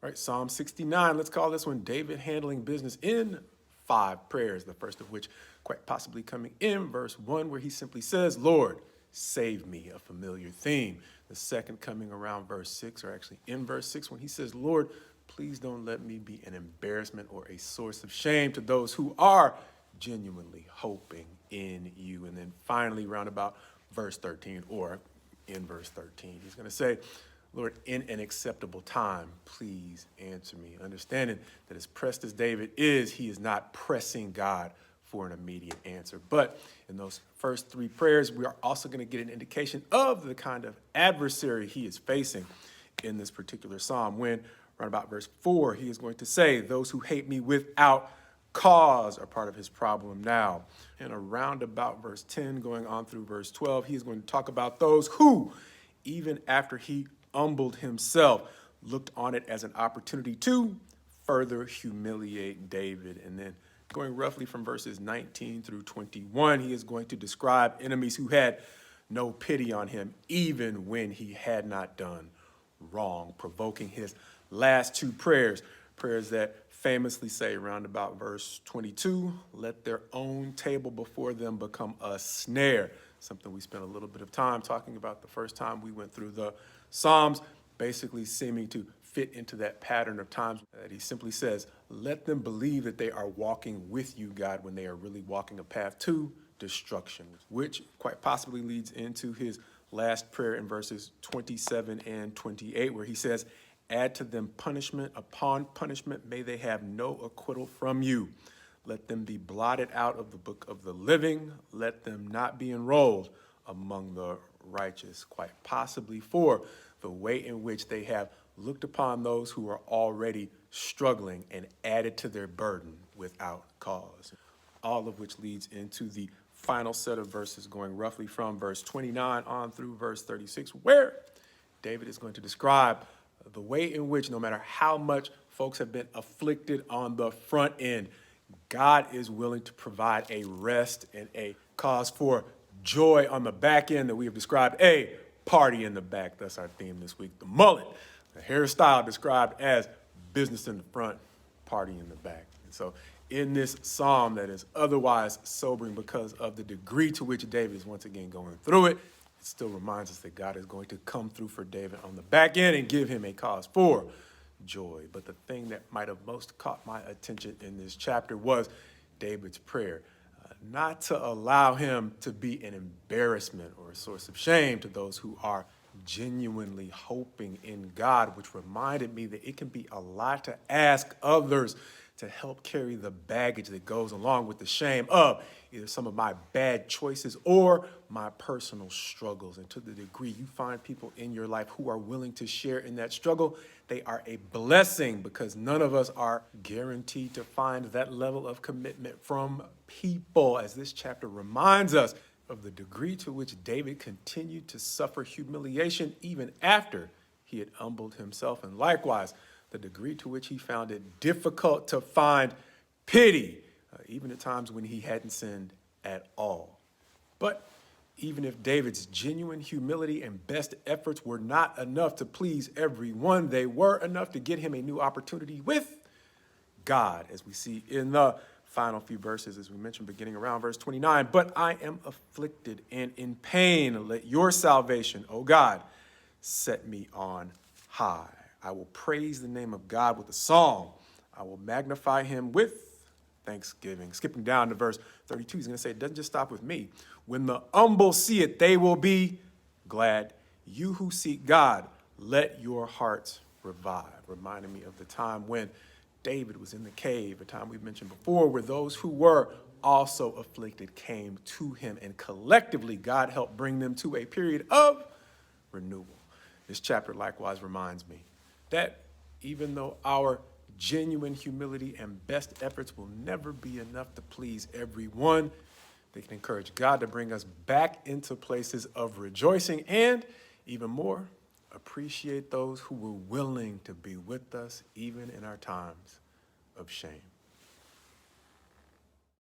All right, Psalm 69. Let's call this one David handling business in 5 prayers. The first of which quite possibly coming in verse 1, where he simply says, Lord, save me, a familiar theme. The second coming around verse 6, or actually in verse 6, when he says, Lord, please don't let me be an embarrassment or a source of shame to those who are genuinely hoping in you. And then finally, round about verse 13, or in verse 13, he's going to say, Lord, in an acceptable time, please answer me. Understanding that as pressed as David is, he is not pressing God for an immediate answer. But in those first 3 prayers, we are also going to get an indication of the kind of adversary he is facing in this particular psalm. When, around about verse 4, he is going to say, those who hate me without cause are part of his problem now. And around about verse 10, going on through verse 12, he is going to talk about those who, even after he humbled himself, looked on it as an opportunity to further humiliate David. And then going roughly from verses 19 through 21, he is going to describe enemies who had no pity on him, even when he had not done wrong, provoking his last 2 prayers that famously say around about verse 22, let their own table before them become a snare. Something we spent a little bit of time talking about the first time we went through the Psalms, basically seeming to fit into that pattern of times that he simply says, let them believe that they are walking with you, God, when they are really walking a path to destruction, which quite possibly leads into his last prayer in verses 27 and 28, where he says, add to them punishment upon punishment. May they have no acquittal from you. Let them be blotted out of the book of the living. Let them not be enrolled among the righteous, quite possibly for the way in which they have looked upon those who are already struggling and added to their burden without cause. All of which leads into the final set of verses going roughly from verse 29 on through verse 36, where David is going to describe the way in which no matter how much folks have been afflicted on the front end, God is willing to provide a rest and a cause for joy on the back end that we have described a party in the back. That's our theme this week. The mullet, the hairstyle described as business in the front, party in the back. And so in this psalm that is otherwise sobering because of the degree to which David is once again going through it, it still reminds us that God is going to come through for David on the back end and give him a cause for joy. But the thing that might have most caught my attention in this chapter was David's prayer. Not to allow him to be an embarrassment or a source of shame to those who are genuinely hoping in God, which reminded me that it can be a lot to ask others to help carry the baggage that goes along with the shame of either some of my bad choices or my personal struggles. And to the degree you find people in your life who are willing to share in that struggle, they are a blessing, because none of us are guaranteed to find that level of commitment from people, as this chapter reminds us of the degree to which David continued to suffer humiliation even after he had humbled himself, and likewise the degree to which he found it difficult to find pity, even at times when he hadn't sinned at all. But even if David's genuine humility and best efforts were not enough to please everyone, they were enough to get him a new opportunity with God, as we see in the final few verses, as we mentioned, beginning around verse 29. But I am afflicted and in pain. Let your salvation, O God, set me on high. I will praise the name of God with a song. I will magnify him with thanksgiving. Skipping down to verse 32, he's going to say, it doesn't just stop with me. When the humble see it, they will be glad. You who seek God, let your hearts revive. Reminding me of the time when David was in the cave, a time we've mentioned before, where those who were also afflicted came to him, and collectively God helped bring them to a period of renewal. This chapter likewise reminds me that even though our genuine humility and best efforts will never be enough to please everyone, they can encourage God to bring us back into places of rejoicing, and even more, appreciate those who were willing to be with us even in our times of shame.